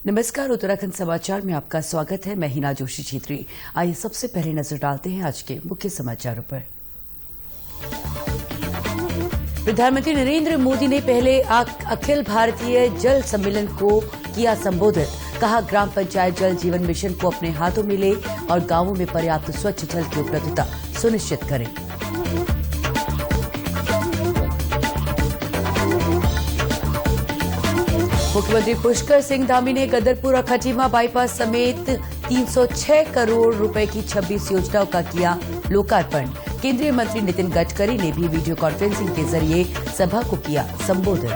नमस्कार, उत्तराखंड समाचार में आपका स्वागत है। मैं हिना जोशी छेत्री। आइए सबसे पहले नजर डालते हैं आज के मुख्य समाचारों पर। प्रधानमंत्री नरेंद्र मोदी ने पहले अखिल भारतीय जल सम्मेलन को किया संबोधित। कहा, ग्राम पंचायत जल जीवन मिशन को अपने हाथों में ले और गांवों में पर्याप्त स्वच्छ जल की उपलब्धता सुनिश्चित करें। मुख्यमंत्री पुष्कर सिंह धामी ने गदरपुर और खटीमा बाईपास समेत 306 करोड़ रुपए की 26 योजनाओं का किया लोकार्पण। केंद्रीय मंत्री नितिन गडकरी ने भी वीडियो कॉन्फ्रेंसिंग के जरिए सभा को किया संबोधित।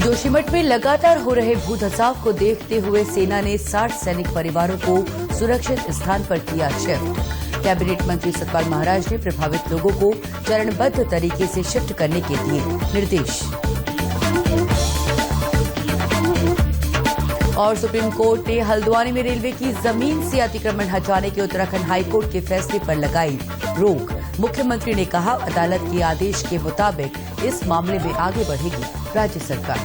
जोशीमठ में लगातार हो रहे भू धसाव को देखते हुए सेना ने 60 सैनिक परिवारों को सुरक्षित स्थान पर किया शिफ्ट। कैबिनेट मंत्री सतपाल महाराज ने प्रभावित लोगों को चरणबद्ध तरीके से शिफ्ट करने के दिए निर्देश। और सुप्रीम कोर्ट ने हल्द्वानी में रेलवे की जमीन से अतिक्रमण हटाने के उत्तराखंड हाईकोर्ट के फैसले पर लगाई रोक। मुख्यमंत्री ने कहा, अदालत के आदेश के मुताबिक इस मामले में आगे बढ़ेगी राज्य सरकार।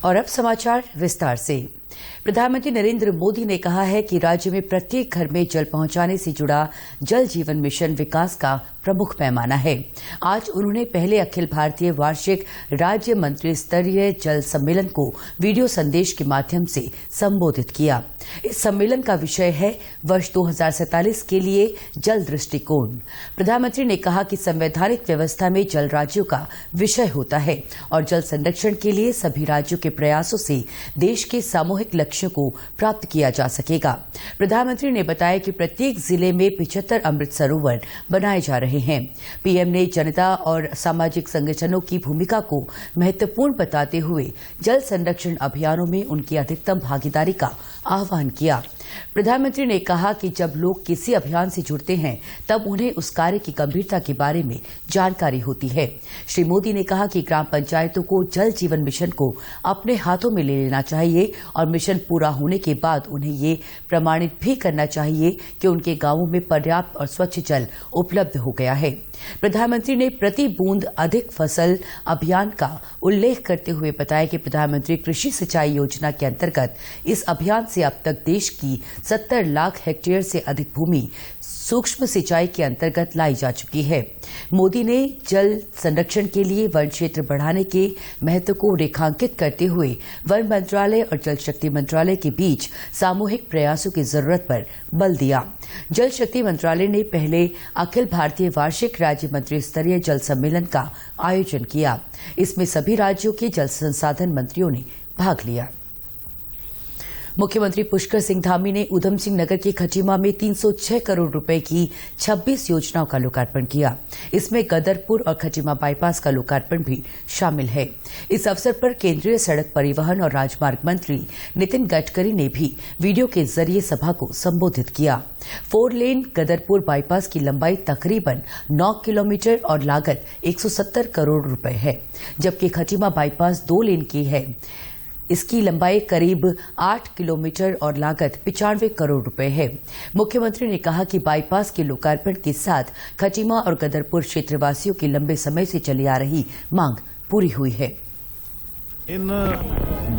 और अब समाचार विस्तार से। प्रधानमंत्री नरेंद्र मोदी ने कहा है कि राज्य में प्रत्येक घर में जल पहुंचाने से जुड़ा जल जीवन मिशन विकास का प्रमुख पैमाना है। आज उन्होंने पहले अखिल भारतीय वार्षिक राज्य मंत्री स्तरीय जल सम्मेलन को वीडियो संदेश के माध्यम से संबोधित किया। इस सम्मेलन का विषय है वर्ष 2047 के लिए जल दृष्टिकोण। प्रधानमंत्री ने कहा कि संवैधानिक व्यवस्था में जल राज्यों का विषय होता है और जल संरक्षण के लिए सभी राज्यों के प्रयासों से देश के सामूहिक लक्ष्यों को प्राप्त किया जा सकेगा। प्रधानमंत्री ने बताया कि प्रत्येक जिले में 75 अमृत सरोवर बनाए जा रहे हैं। पीएम ने जनता और सामाजिक संगठनों की भूमिका को महत्वपूर्ण बताते हुए जल संरक्षण अभियानों में उनकी अधिकतम भागीदारी का आह्वान किया। प्रधानमंत्री ने कहा कि जब लोग किसी अभियान से जुड़ते हैं तब उन्हें उस कार्य की गंभीरता के बारे में जानकारी होती है। श्री मोदी ने कहा कि ग्राम पंचायतों को जल जीवन मिशन को अपने हाथों में ले लेना चाहिए और मिशन पूरा होने के बाद उन्हें ये प्रमाणित भी करना चाहिए कि उनके गांवों में पर्याप्त और स्वच्छ जल उपलब्ध हो गया है। प्रधानमंत्री ने प्रति बूंद अधिक फसल अभियान का उल्लेख करते हुए बताया कि प्रधानमंत्री कृषि सिंचाई योजना के अंतर्गत इस अभियान से अब तक देश की 70 लाख हेक्टेयर से अधिक भूमि सूक्ष्म सिंचाई के अंतर्गत लाई जा चुकी है। मोदी ने जल संरक्षण के लिए वन क्षेत्र बढ़ाने के महत्व को रेखांकित करते हुए वन मंत्रालय और जल शक्ति मंत्रालय के बीच सामूहिक प्रयासों की जरूरत पर बल दिया। जल शक्ति मंत्रालय ने पहले अखिल भारतीय वार्षिक राज्य मंत्री स्तरीय जल सम्मेलन का आयोजन किया। इसमें सभी राज्यों के जल संसाधन मंत्रियों ने भाग लिया। मुख्यमंत्री पुष्कर सिंह धामी ने ऊधम सिंह नगर के खटीमा में 306 करोड़ रुपए की 26 योजनाओं का लोकार्पण किया। इसमें गदरपुर और खटीमा बाईपास का लोकार्पण भी शामिल है। इस अवसर पर केंद्रीय सड़क परिवहन और राजमार्ग मंत्री नितिन गडकरी ने भी वीडियो के जरिए सभा को संबोधित किया। 4 लेन गदरपुर बाईपास की लंबाई तकरीबन 9 किलोमीटर और लागत 170 करोड़ रुपए है, जबकि खटीमा बाईपास 2 लेन की है। इसकी लंबाई करीब 8 किलोमीटर और लागत 95 करोड़ रुपए है। मुख्यमंत्री ने कहा कि बाईपास के लोकार्पण के साथ खटीमा और गदरपुर क्षेत्रवासियों की लंबे समय से चली आ रही मांग पूरी हुई है। इन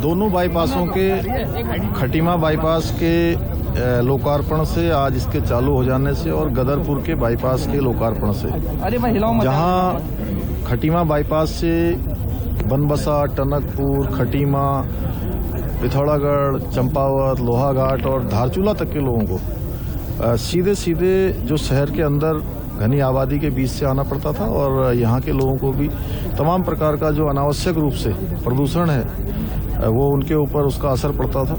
दोनों बाईपासों के खटीमा बाईपास के लोकार्पण से, आज इसके चालू हो जाने से, और गदरपुर के बाईपास के लोकार्पण से, जहां खटीमा बाईपास से बनबसा, टनकपुर, खटीमा, पिथौरागढ़, चंपावत, लोहाघाट और धारचूला तक के लोगों को सीधे सीधे जो शहर के अंदर घनी आबादी के बीच से आना पड़ता था, और यहाँ के लोगों को भी तमाम प्रकार का जो अनावश्यक रूप से प्रदूषण है वो उनके ऊपर उसका असर पड़ता था,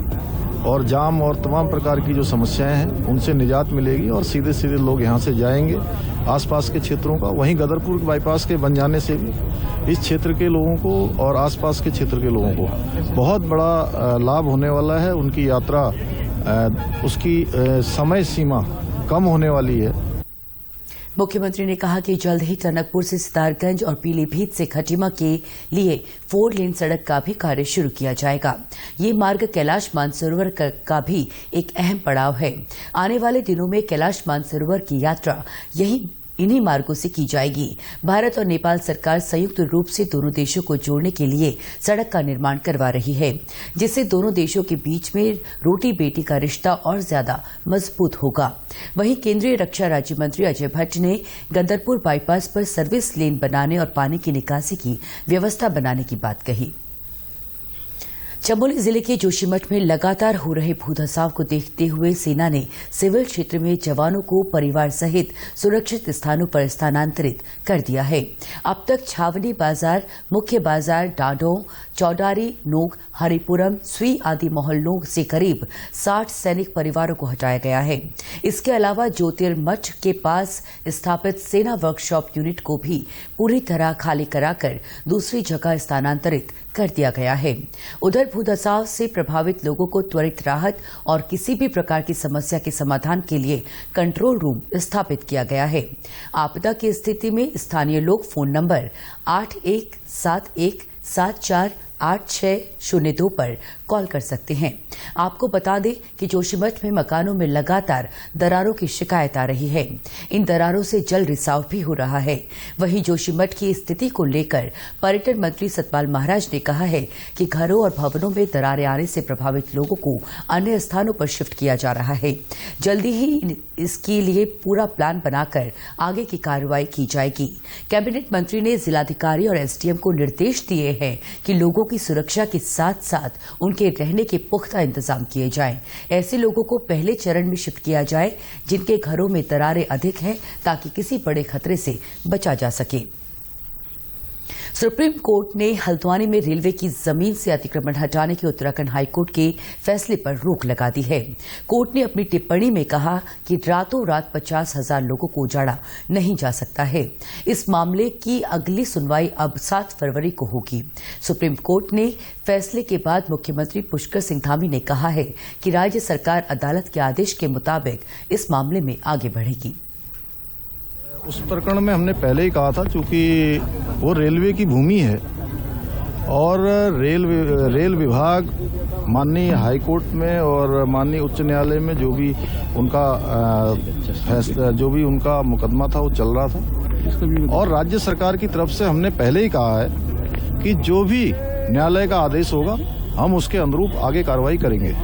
और जाम और तमाम प्रकार की जो समस्याएं हैं उनसे निजात मिलेगी और सीधे सीधे लोग यहाँ से जाएंगे आसपास के क्षेत्रों का। वहीं गदरपुर बाईपास के बन जाने से भी इस क्षेत्र के लोगों को और आसपास के क्षेत्र के लोगों को बहुत बड़ा लाभ होने वाला है। उनकी यात्रा, उसकी समय सीमा कम होने वाली है। मुख्यमंत्री ने कहा कि जल्द ही टनकपुर से सितारगंज और पीलीभीत से खटीमा के लिए 4 लेन सड़क का भी कार्य शुरू किया जाएगा। ये मार्ग कैलाश मानसरोवर का भी एक अहम पड़ाव है। आने वाले दिनों में कैलाश मानसरोवर की यात्रा इन्हीं मार्गों से की जाएगी। भारत और नेपाल सरकार संयुक्त रूप से दोनों देशों को जोड़ने के लिए सड़क का निर्माण करवा रही है, जिससे दोनों देशों के बीच में रोटी बेटी का रिश्ता और ज्यादा मजबूत होगा। वहीं केंद्रीय रक्षा राज्य मंत्री अजय भट्ट ने गंदरपुर बाईपास पर सर्विस लेन बनाने और पानी की निकासी की व्यवस्था बनाने की बात कही। चमोली जिले के जोशीमठ में लगातार हो रहे भूधसाव को देखते हुए सेना ने सिविल क्षेत्र में जवानों को परिवार सहित सुरक्षित स्थानों पर स्थानांतरित कर दिया है। अब तक छावनी बाजार, मुख्य बाजार, डाडो, चौडारी, नोक, हरिपुरम, स्वी आदि मोहल्लों से करीब 60 सैनिक परिवारों को हटाया गया है। इसके अलावा ज्योतिर्मठ के पास स्थापित सेना वर्कशॉप यूनिट को भी पूरी तरह खाली कराकर दूसरी जगह स्थानांतरित कर दिया गया है। उधर भूधसाव से प्रभावित लोगों को त्वरित राहत और किसी भी प्रकार की समस्या के समाधान के लिए कंट्रोल रूम स्थापित किया गया है। आपदा की स्थिति में स्थानीय लोग फोन नंबर 8171748602 पर कॉल कर सकते हैं। आपको बता दें कि जोशीमठ में मकानों में लगातार दरारों की शिकायत आ रही है। इन दरारों से जल रिसाव भी हो रहा है। वहीं जोशीमठ की स्थिति को लेकर पर्यटन मंत्री सतपाल महाराज ने कहा है कि घरों और भवनों में दरारें आने से प्रभावित लोगों को अन्य स्थानों पर शिफ्ट किया जा रहा है। जल्दी ही इसके लिए पूरा प्लान बनाकर आगे की कार्रवाई की जाएगी। कैबिनेट मंत्री ने जिलाधिकारी और एसडीएम को निर्देश दिए हैं कि लोगों की सुरक्षा के साथ साथ उनके रहने के पुख्ता इंतजाम किए जाएं। ऐसे लोगों को पहले चरण में शिफ्ट किया जाए जिनके घरों में दरारें अधिक हैं, ताकि किसी बड़े खतरे से बचा जा सके। सुप्रीम कोर्ट ने हल्द्वानी में रेलवे की जमीन से अतिक्रमण हटाने के उत्तराखंड हाईकोर्ट के फैसले पर रोक लगा दी है। कोर्ट ने अपनी टिप्पणी में कहा कि रातों रात 50,000 लोगों को उजाड़ा नहीं जा सकता है। इस मामले की अगली सुनवाई अब 7 फरवरी को होगी। सुप्रीम कोर्ट ने फैसले के बाद मुख्यमंत्री पुष्कर सिंह धामी ने कहा है कि राज्य सरकार अदालत के आदेश के मुताबिक इस मामले में आगे बढ़ेगी। उस प्रकरण में हमने पहले ही कहा था, चूंकि वो रेलवे की भूमि है और रेल विभाग माननीय हाईकोर्ट में और माननीय उच्च न्यायालय में जो भी उनका फैसला, जो भी उनका मुकदमा था वो चल रहा था। और राज्य सरकार की तरफ से हमने पहले ही कहा है कि जो भी न्यायालय का आदेश होगा हम उसके अनुरूप आगे कार्रवाई करेंगे।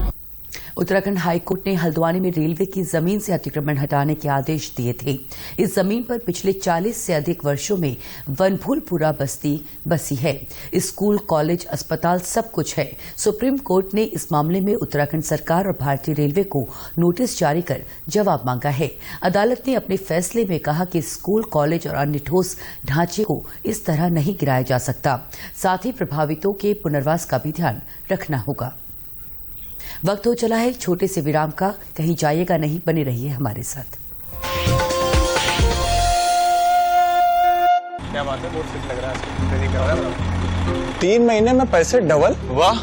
उत्तराखंड हाईकोर्ट ने हल्द्वानी में रेलवे की जमीन से अतिक्रमण हटाने के आदेश दिए थे। इस जमीन पर पिछले 40 से अधिक वर्षों में वनभूलपुरा बस्ती बसी है। स्कूल, कॉलेज, अस्पताल सब कुछ है। सुप्रीम कोर्ट ने इस मामले में उत्तराखंड सरकार और भारतीय रेलवे को नोटिस जारी कर जवाब मांगा है। अदालत ने अपने फैसले में कहा कि स्कूल, कॉलेज और अन्य ठोस ढांचे को इस तरह नहीं गिराया जा सकता। साथ ही प्रभावितों के पुनर्वास का भी ध्यान रखना होगा। वक्त हो चला है छोटे से विराम का। कहीं जाइएगा नहीं, बने रहिए हमारे साथ। क्या बात है, बहुत फिट लग रहा है। 3 महीने में पैसे डबल, वाह।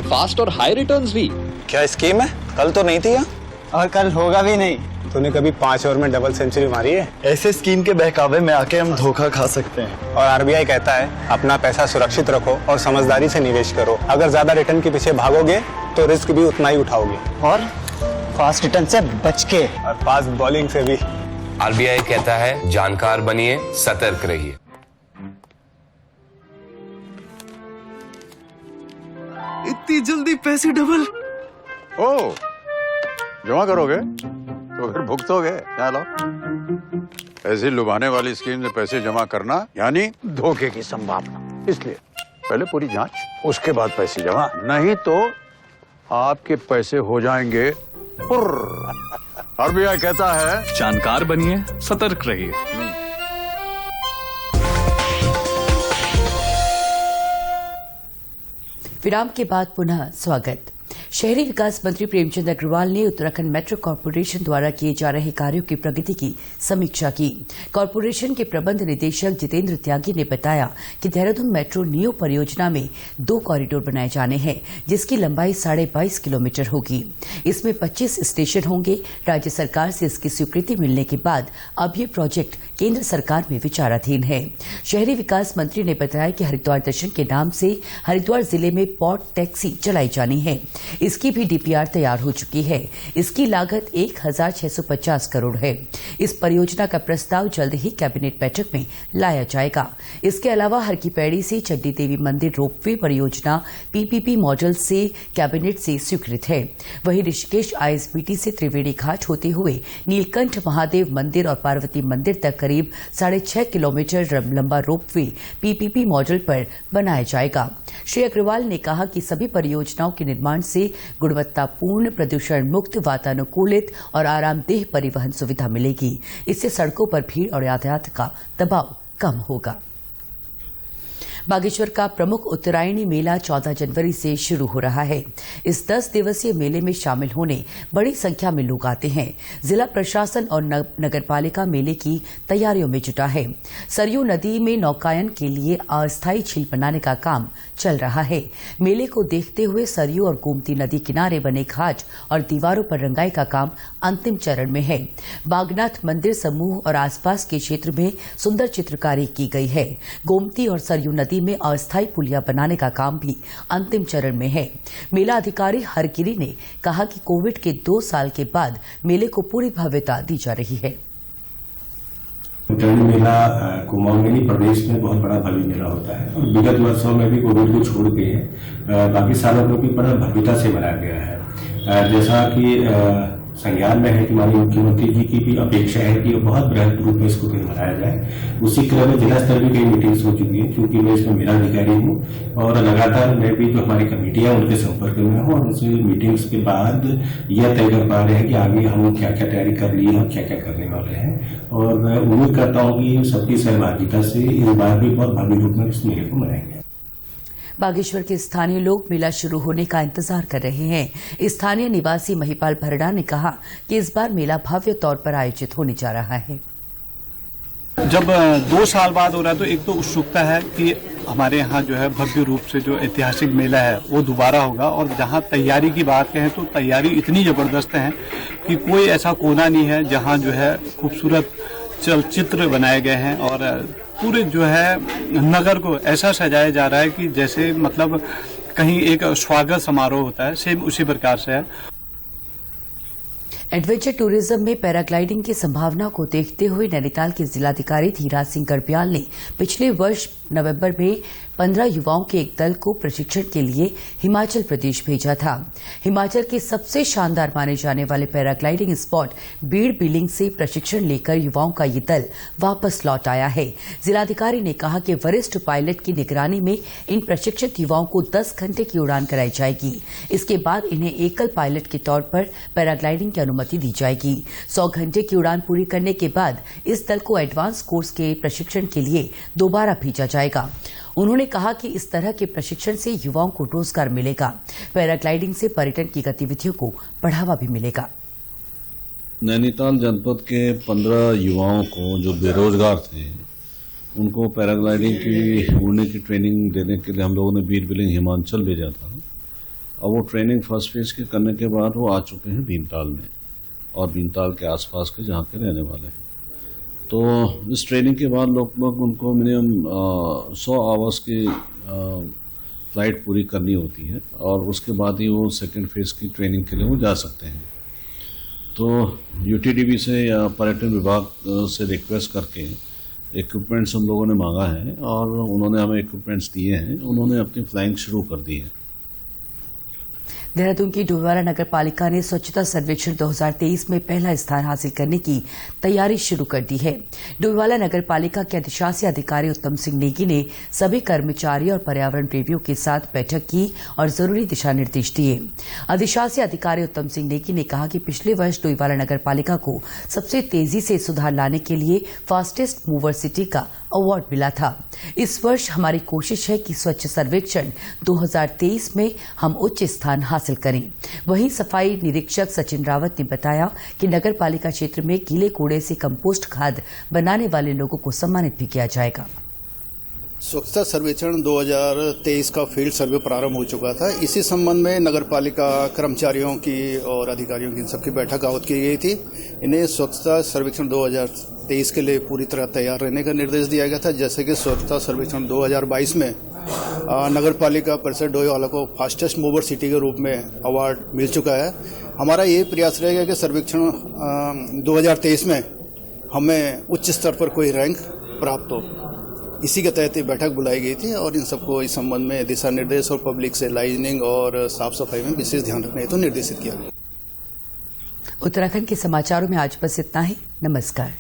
फास्ट और हाई रिटर्न्स भी। क्या स्कीम है? कल तो नहीं थी यहाँ, और कल होगा भी नहीं। तूने कभी 5 ओवर में डबल सेंचुरी मारी है? ऐसे स्कीम के बहकावे में आके हम धोखा खा सकते हैं। और आरबीआई कहता है अपना पैसा सुरक्षित रखो और समझदारी से निवेश करो। अगर ज्यादा रिटर्न के पीछे भागोगे तो रिस्क भी उतना ही उठाओगे, और फास्ट रिटर्न से बच के, और फास्ट बॉलिंग से भी। आरबीआई कहता है जानकार बनिए, सतर्क रहिए। इतनी जल्दी पैसे डबल? ओ, जमा करोगे तो फिर भुगतोगे। चलो, ऐसी लुभाने वाली स्कीम में पैसे जमा करना यानी धोखे की संभावना, इसलिए पहले पूरी जांच, उसके बाद पैसे जमा, नहीं तो आपके पैसे हो जाएंगे पुर्र। आरबीआई कहता है जानकार बनिए, सतर्क रहिए। विराम के बाद पुनः स्वागत। शहरी विकास मंत्री प्रेमचंद अग्रवाल ने उत्तराखंड मेट्रो कॉर्पोरेशन द्वारा किए जा रहे कार्यों की प्रगति की समीक्षा की। कॉर्पोरेशन के प्रबंध निदेशक जितेंद्र त्यागी ने बताया कि देहरादून मेट्रो नियो परियोजना में 2 कॉरिडोर बनाए जाने हैं, जिसकी लंबाई 22.5 किलोमीटर होगी। इसमें 25 स्टेशन होंगे। राज्य सरकार से इसकी स्वीकृति मिलने के बाद अब ये प्रोजेक्ट केंद्र सरकार में विचाराधीन है। शहरी विकास मंत्री ने बताया कि हरिद्वार दर्शन के नाम से हरिद्वार जिले में पॉड टैक्सी चलाई जानी है। इसकी भी डीपीआर तैयार हो चुकी है। इसकी लागत 1,650 करोड़ है। इस परियोजना का प्रस्ताव जल्द ही कैबिनेट बैठक में लाया जाएगा। इसके अलावा हर की पैड़ी से चंडी देवी मंदिर रोपवे परियोजना पीपीपी मॉडल से कैबिनेट से स्वीकृत है। वहीं ऋषिकेश आईएसबीटी से त्रिवेणी घाट होते हुए नीलकंठ महादेव मंदिर और पार्वती मंदिर तक करीब 6.5 किलोमीटर लंबा रोपवे पीपीपी मॉडल पर बनाया जाएगा। श्री अग्रवाल ने कहा कि सभी परियोजनाओं के निर्माण से गुणवत्तापूर्ण, प्रदूषण मुक्त, वातानुकूलित और आरामदेह परिवहन सुविधा मिलेगी। इससे सड़कों पर भीड़ और यातायात का दबाव कम होगा। बागेश्वर का प्रमुख उत्तरायणी मेला 14 जनवरी से शुरू हो रहा है। इस 10 दिवसीय मेले में शामिल होने बड़ी संख्या में लोग आते हैं। जिला प्रशासन और नगरपालिका मेले की तैयारियों में जुटा है। सरयू नदी में नौकायन के लिए अस्थायी झील बनाने का काम चल रहा है। मेले को देखते हुए सरयू और गोमती नदी किनारे बने घाट और दीवारों पर रंगाई का काम अंतिम चरण में है। बागनाथ मंदिर समूह और आसपास के क्षेत्र में सुंदर चित्रकारी की गई है। गोमती और सरयू नदी में अस्थायी पुलिया बनाने का काम भी अंतिम चरण में है। मेला अधिकारी हरगिरी ने कहा कि कोविड के 2 साल के बाद मेले को पूरी भव्यता दी जा रही है। उत्तरायणी मेला कुमाऊनी प्रदेश में बहुत बड़ा भव्य मेला होता है और विगत वर्षों में भी कोविड को छोड़ के बाकी सालों में भी बड़ा भव्यता से मनाया गया है। जैसा कि संज्ञान में है कि माननीय मुख्यमंत्री जी की भी अपेक्षा है कि बहुत बृहद रूप में इसको फिर मनाया जाए। उसी क्रम में जिला स्तर भी कई मीटिंग्स हो चुकी हैं, क्योंकि मैं इसमें मेला अधिकारी हूँ और लगातार मैं भी जो हमारी कमेटियां उनके संपर्क में हूँ और उनसे मीटिंग्स के बाद यह तय कर पा रहे हैं कि आगे हम क्या क्या तैयारी कर ली है और क्या क्या करने वाले हैं। और मैं उम्मीद करता हूँ कि सबकी सहभागिता से इस बार भी बहुत भव्य रूप में इस मेले को मनाएंगे। बागेश्वर के स्थानीय लोग मेला शुरू होने का इंतजार कर रहे हैं। स्थानीय निवासी महिपाल भरड़ा ने कहा कि इस बार मेला भव्य तौर पर आयोजित होने जा रहा है। जब 2 साल बाद हो रहा है तो एक तो उत्सुकता है कि हमारे यहाँ जो है भव्य रूप से जो ऐतिहासिक मेला है वो दोबारा होगा। और जहाँ तैयारी की बात कहें तो तैयारी इतनी जबरदस्त है कि कोई ऐसा कोना नहीं है जहाँ जो है खूबसूरत चलचित्र बनाए गए हैं और पूरे जो है नगर को ऐसा सजाया जा रहा है कि जैसे मतलब कहीं एक स्वागत समारोह होता है, सेम उसी प्रकार से है। एडवेंचर टूरिज्म में पैराग्लाइडिंग की संभावना को देखते हुए नैनीताल के जिलाधिकारी धीराज सिंह गर्ब्याल ने पिछले वर्ष नवंबर में 15 युवाओं के एक दल को प्रशिक्षण के लिए हिमाचल प्रदेश भेजा था। हिमाचल के सबसे शानदार माने जाने वाले पैराग्लाइडिंग स्पॉट बीड़ बिलिंग से प्रशिक्षण लेकर युवाओं का ये दल वापस लौट आया है। जिलाधिकारी ने कहा कि वरिष्ठ पायलट की निगरानी में इन प्रशिक्षित युवाओं को 10 घंटे की उड़ान कराई जाएगी। इसके बाद इन्हें एकल पायलट के तौर पर पैराग्लाइडिंग की अनुमति दी जाएगी। 100 घंटे की उड़ान पूरी करने के बाद इस दल को एडवांस कोर्स के प्रशिक्षण के लिए दोबारा भेजा जाएगा। उन्होंने कहा कि इस तरह के प्रशिक्षण से युवाओं को रोजगार मिलेगा। पैराग्लाइडिंग से पर्यटन की गतिविधियों को बढ़ावा भी मिलेगा। नैनीताल जनपद के 15 युवाओं को जो बेरोजगार थे उनको पैराग्लाइडिंग की उड़ने की ट्रेनिंग देने के लिए हम लोगों ने बीड़ बिलिंग हिमाचल भेजा था। अब वो ट्रेनिंग फर्स्ट फेज के करने के बाद वो आ चुके हैं भीमताल में और भीमताल के आसपास के जहाँ के रहने वाले हैं। तो इस ट्रेनिंग के बाद लोग उनको मिनिमम 100 आवर्स की फ्लाइट पूरी करनी होती है और उसके बाद ही वो सेकंड फेज की ट्रेनिंग के लिए वो जा सकते हैं। तो यूटीडीबी से या पर्यटन विभाग से रिक्वेस्ट करके इक्विपमेंट्स हम लोगों ने मांगा है और उन्होंने हमें इक्विपमेंट्स दिए हैं। उन्होंने अपनी फ्लाइंग शुरू कर दी है। देहरादून की डोईवाला नगर पालिका ने स्वच्छता सर्वेक्षण 2023 में पहला स्थान हासिल करने की तैयारी शुरू कर दी है। डोईवाला नगर पालिका के अधिशासी अधिकारी उत्तम सिंह नेगी ने सभी कर्मचारियों और पर्यावरण प्रेमियों के साथ बैठक की और जरूरी दिशा निर्देश दिए। अधिशासी अधिकारी उत्तम सिंह नेगी ने कहा कि पिछले वर्ष डोईवाला नगर पालिका को सबसे तेजी से सुधार लाने के लिए फास्टेस्ट मूवर सिटी का अवार्ड मिला था। इस वर्ष हमारी कोशिश है कि स्वच्छ सर्वेक्षण 2023 में हम उच्च स्थान हासिल करें। वहीं सफाई निरीक्षक सचिन रावत ने बताया कि नगर पालिका क्षेत्र में गीले कूड़े से कंपोस्ट खाद बनाने वाले लोगों को सम्मानित भी किया जाएगा। स्वच्छता सर्वेक्षण 2023 का फील्ड सर्वे प्रारंभ हो चुका था। इसी संबंध में नगर पालिका कर्मचारियों की और अधिकारियों की सबकी बैठक आहूत की गई थी। इन्हें स्वच्छता सर्वेक्षण 2023 के लिए पूरी तरह तैयार रहने का निर्देश दिया गया था। जैसे कि स्वच्छता सर्वेक्षण 2022 में नगर पालिका परिषद डोईवाला को फास्टेस्ट मूवर सिटी के रूप में अवार्ड मिल चुका है। हमारा ये प्रयास रहेगा कि सर्वेक्षण 2023 में हमें उच्च स्तर पर कोई रैंक प्राप्त हो। इसी के तहत बैठक बुलाई गई थी और इन सबको इस संबंध में दिशा निर्देश और पब्लिक से लाइजनिंग और साफ सफाई में विशेष ध्यान रखने हेतु निर्देशित किया गया। उत्तराखंड के समाचारों में आज बस इतना ही। नमस्कार।